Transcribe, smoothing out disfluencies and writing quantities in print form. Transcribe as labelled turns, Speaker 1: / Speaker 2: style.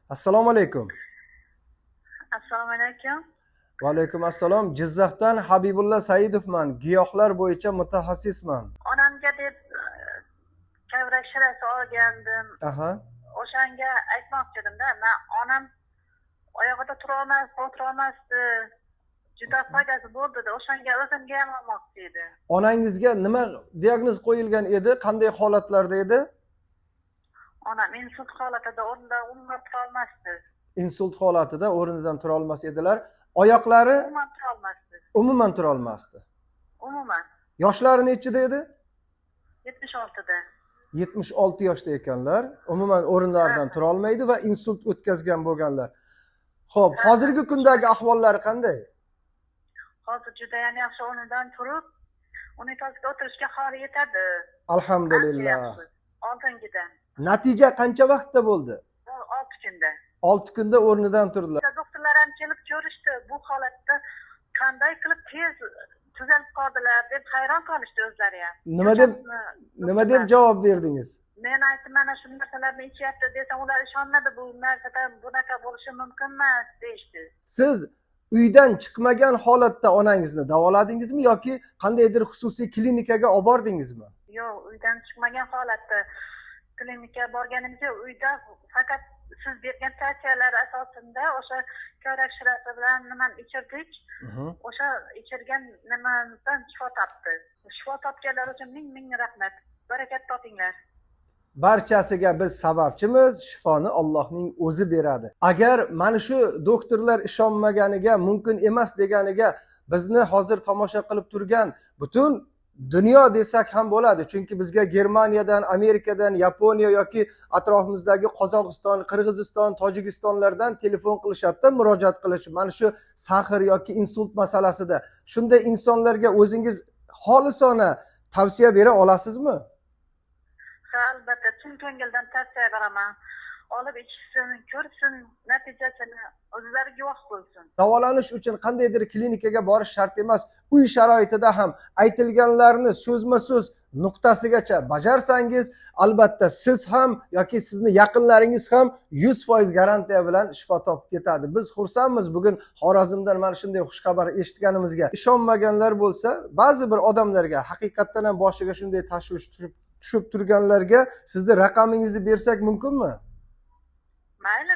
Speaker 1: Assalomu alaykum.
Speaker 2: Assalomu alaykum.
Speaker 1: Va alaykum assalom. Jizzaxdan Habibulla Saidovman. Giyohlar bo'yicha mutaxassisman.
Speaker 2: Onamga deb kavrak shirasi olgandim.
Speaker 1: Aha.
Speaker 2: O'shanga aytmoqchi edimda. Men onam oyog'ida o'tirolmasdi. Juda foydasi bo'ldi-da. O'shanga o'zimga ham olmoqchi edi.
Speaker 1: Onangizga nima diagnoz qo'yilgan edi? Qanday holatlarda edi?
Speaker 2: Onam insult holatida umuman turolmasdi.
Speaker 1: Insult holatida o'rnidan tura olmas edilar. Oyoqlari
Speaker 2: Umuman turolmasdi.
Speaker 1: umuman tura olmasdi.
Speaker 2: Umuman.
Speaker 1: Yoshlari nechida edi?
Speaker 2: 76da.
Speaker 1: 76 yoshda ekanlar. Umuman o'rinlaridan tura olmaydi va insult o'tkazgan bo'lganlar. Xo'p, hozirgi kundagi ahvollari qanday?
Speaker 2: Hozir juda ham yaxshi o'rnidan turib, unitazga o'tirishga holi yetadi.
Speaker 1: Alhamdulillah.
Speaker 2: Oldingidan.
Speaker 1: Natija qancha vaqtda bo'ldi?
Speaker 2: 6 kunda.
Speaker 1: 6 kunda o'rnidan turdilar.
Speaker 2: Doktorlar ham kelib ko'rishdi. Bu holatda qanday qilib tez tuzalib qoldilar deb hayron qolishdi o'zlari ham.
Speaker 1: Nima deb javob berdingiz?
Speaker 2: Men aytdim, mana shu narsalarni ichyapti desam, ular ishonmadi. Bu narsada bunaqa bo'lishi mumkin emas deyishdi.
Speaker 1: Siz uydan chiqmagan holatda onangizni davoladingizmi yoki qandaydir xususiy klinikaga olib bordingizmi?
Speaker 2: Yo'q, uydan chiqmagan holatda klinikaga borganimizda uyda faqat siz bergan tavsiyalar asosida o'sha ko'rak shirasi bilan nimani ichirdik. O'sha ichirgan nimadan shifo topdi. Shifo topganlar uchun ming rahmat. Barakat topinglar.
Speaker 1: Barchasiga biz sababchimiz, shifoni Allohning o'zi beradi. Agar mana shu doktorlar ishonmaganiga, mumkin emas deganiga bizni hozir tomosha qilib turgan butun dunyo desak ham bo'ladi. Chunki bizga Germaniyadan, Amerikadan, Yaponiya yoki atrofimizdagi Qozog'iston, Qirg'iziston, Tojikistonlardan telefon qilishadi, murojaat qilish mana shu sahr yoki insult masalasida. Shunday insonlarga o'zingiz xolisona tavsiya bera olasizmi?
Speaker 2: Albatta, chin ko'ngildan tavsiya beraman. Olib ichsin, ko'rsin, natijasini o'zlari guvoh bo'lsin.
Speaker 1: Davolanish uchun qandaydir klinikaga borish shart emas. Uy sharoitida ham aytilganlarni so'zma-so'z nuqtasigacha bajarsangiz, albatta siz ham yoki sizni yaqinlaringiz ham 100% garantiya bilan shifo topib ketadi. Biz xursandmiz bugun Xorazmdan mana shunday xushxabar eshitganimizga. Ishonmaganlar bo'lsa, ba'zi bir odamlarga haqiqatdan ham boshiga shunday tashvish tushib turganlarga sizni raqamingizni bersak mumkinmi?
Speaker 2: Mayli,